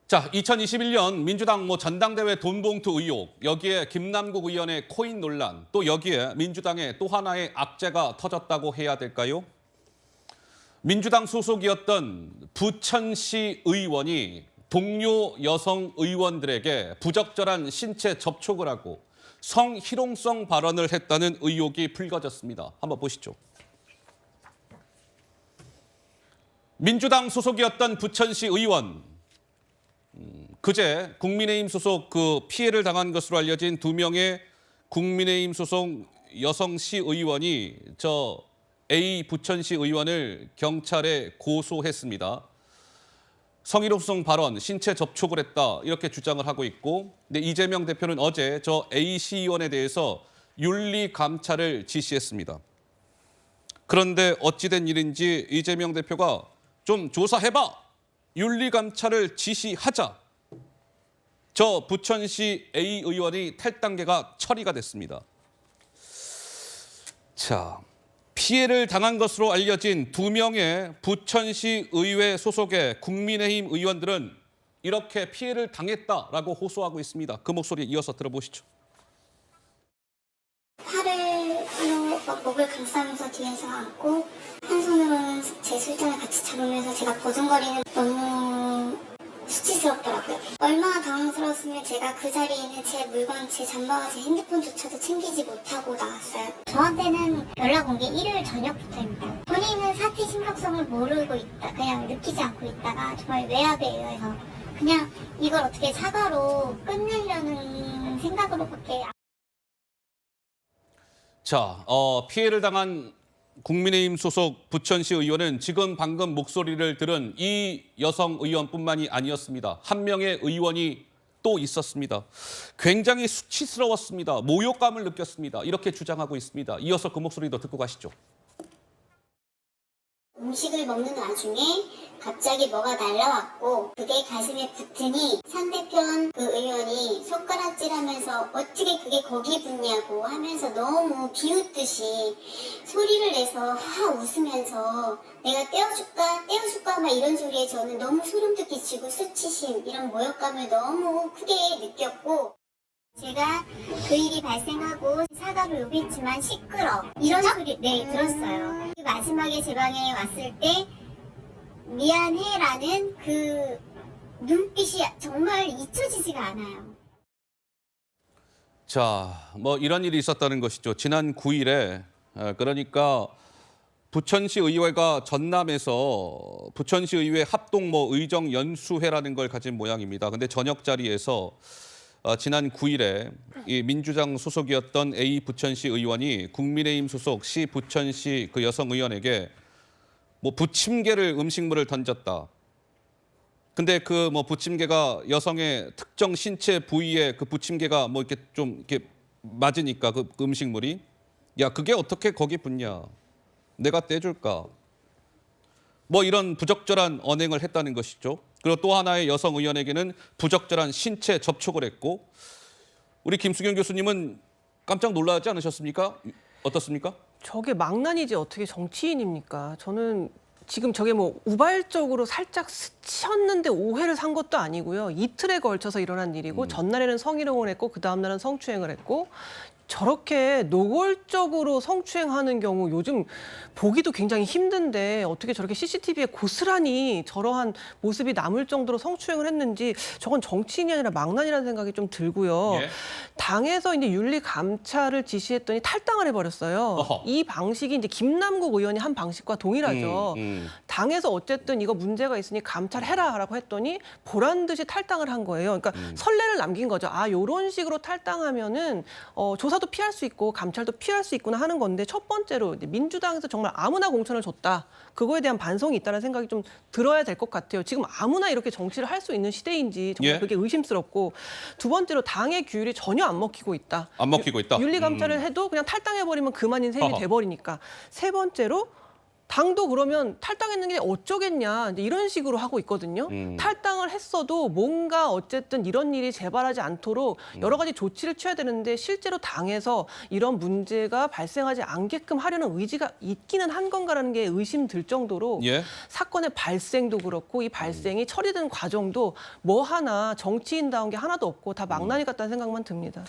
자, 2021년 민주당 전당대회 돈봉투 의혹, 여기에 김남국 의원의 코인 논란, 또 여기에 민주당의 또 하나의 악재가 터졌다고 해야 될까요? 민주당 소속이었던 부천시 의원이 동료 여성 의원들에게 부적절한 신체 접촉을 하고 성희롱성 발언을 했다는 의혹이 불거졌습니다. 한번 보시죠. 민주당 소속이었던 부천시 의원, 그제 국민의힘 소속 피해를 당한 것으로 알려진 2명의 국민의힘 소속 여성시 의원이 A 부천시 의원을 경찰에 고소했습니다. 성희롱성 발언, 신체 접촉을 했다 이렇게 주장을 하고 있고, 근데 이재명 대표는 어제 A 시의원에 대해서 윤리 감찰을 지시했습니다. 그런데 어찌된 일인지 이재명 대표가 좀 조사해봐, 윤리 감찰을 지시하자. 부천시 A 의원이 탈당계가 처리가 됐습니다. 자, 피해를 당한 것으로 알려진 2명의 부천시 의회 소속의 국민의힘 의원들은 이렇게 피해를 당했다라고 호소하고 있습니다. 그 목소리 이어서 들어보시죠. 팔을 목을 감싸면서 뒤에서 안고 한 손으로는 제 술잔을 같이 잡으면서 제가 버둥거리는 너무 수치스럽더라고요. 얼마나 당황스러웠으면 제가 그 자리에 있는 제 물건, 제 잠바와 제 핸드폰조차도 챙기지 못하고 나왔어요. 저한테는 연락 온 게 일요일 저녁부터입니다. 본인은 사태 심각성을 모르고 있다, 그냥 느끼지 않고 있다가 정말 외압에 의해서 그냥 이걸 어떻게 사과로 끝내려는 생각으로밖에. 자, 피해를 당한 국민의힘 소속 부천시 의원은 지금 방금 목소리를 들은 이 여성 의원뿐만이 아니었습니다. 한 명의 의원이 또 있었습니다. 굉장히 수치스러웠습니다. 모욕감을 느꼈습니다. 이렇게 주장하고 있습니다. 이어서 그 목소리도 듣고 가시죠. 음식을 먹는 와중에 갑자기 뭐가 날라왔고 그게 가슴에 붙으니 상대편 그 의원이 손가락질하면서 어떻게 그게 거기 붙냐고 하면서 너무 비웃듯이 소리를 내서 하 웃으면서 내가 떼어줄까 막 이런 소리에 저는 너무 소름도 끼치고 수치심 이런 모욕감을 너무 크게 느꼈고, 제가 그 일이 발생하고 사과를 요구했지만 시끄러 이런 소리 들었어요. 마지막에 제 방에 왔을 때 미안해라는 그 눈빛이 정말 잊혀지지가 않아요. 자, 이런 일이 있었다는 것이죠. 지난 9일에 그러니까 부천시 의회가 전남에서 부천시 의회 합동 의정 연수회라는 걸 가진 모양입니다. 근데 저녁 자리에서 지난 9일에 이 민주당 소속이었던 A 부천시 의원이 국민의힘 소속 C 부천시 그 여성 의원에게 부침개를 음식물을 던졌다. 근데 그 부침개가 여성의 특정 신체 부위에 그 부침개가 이렇게 좀 이렇게 맞으니까 그 음식물이, 야, 그게 어떻게 거기 붙냐? 내가 떼줄까? 이런 부적절한 언행을 했다는 것이죠. 그리고 또 하나의 여성 의원에게는 부적절한 신체 접촉을 했고, 우리 김수경 교수님은 깜짝 놀라지 않으셨습니까? 어떻습니까? 저게 망난이지 어떻게 정치인입니까? 저는 지금 저게 우발적으로 살짝 스쳤는데 오해를 산 것도 아니고요. 이틀에 걸쳐서 일어난 일이고 전날에는 성희롱을 했고 그 다음 날은 성추행을 했고, 저렇게 노골적으로 성추행하는 경우 요즘 보기도 굉장히 힘든데 어떻게 저렇게 CCTV에 고스란히 저러한 모습이 남을 정도로 성추행을 했는지, 저건 정치인이 아니라 망난이라는 생각이 좀 들고요. 예. 당에서 이제 윤리 감찰을 지시했더니 탈당을 해버렸어요. 어허. 이 방식이 이제 김남국 의원이 한 방식과 동일하죠. 당에서 어쨌든 이거 문제가 있으니 감찰해라라고 했더니 보란 듯이 탈당을 한 거예요. 그러니까 선례를 남긴 거죠. 아, 요런 식으로 탈당하면은 조사도 피할 수 있고 감찰도 피할 수 있구나 하는 건데, 첫 번째로 이제 민주당에서 정말 아무나 공천을 줬다, 그거에 대한 반성이 있다는 생각이 좀 들어야 될 것 같아요. 지금 아무나 이렇게 정치를 할 수 있는 시대인지 정말 예. 그게 의심스럽고, 두 번째로 당의 규율이 전혀 안 먹히고 있다. 안 먹히고 있다. 윤리 감찰을 해도 그냥 탈당해버리면 그만인 셈이 어허. 돼버리니까. 세 번째로 당도 그러면 탈당했는 게 어쩌겠냐 이제 이런 식으로 하고 있거든요. 탈당을 했어도 뭔가 어쨌든 이런 일이 재발하지 않도록 여러 가지 조치를 취해야 되는데 실제로 당에서 이런 문제가 발생하지 않게끔 하려는 의지가 있기는 한 건가라는 게 의심들 정도로 예. 사건의 발생도 그렇고 이 발생이 처리되는 과정도 뭐 하나 정치인다운 게 하나도 없고 다 망나니 같다는 생각만 듭니다.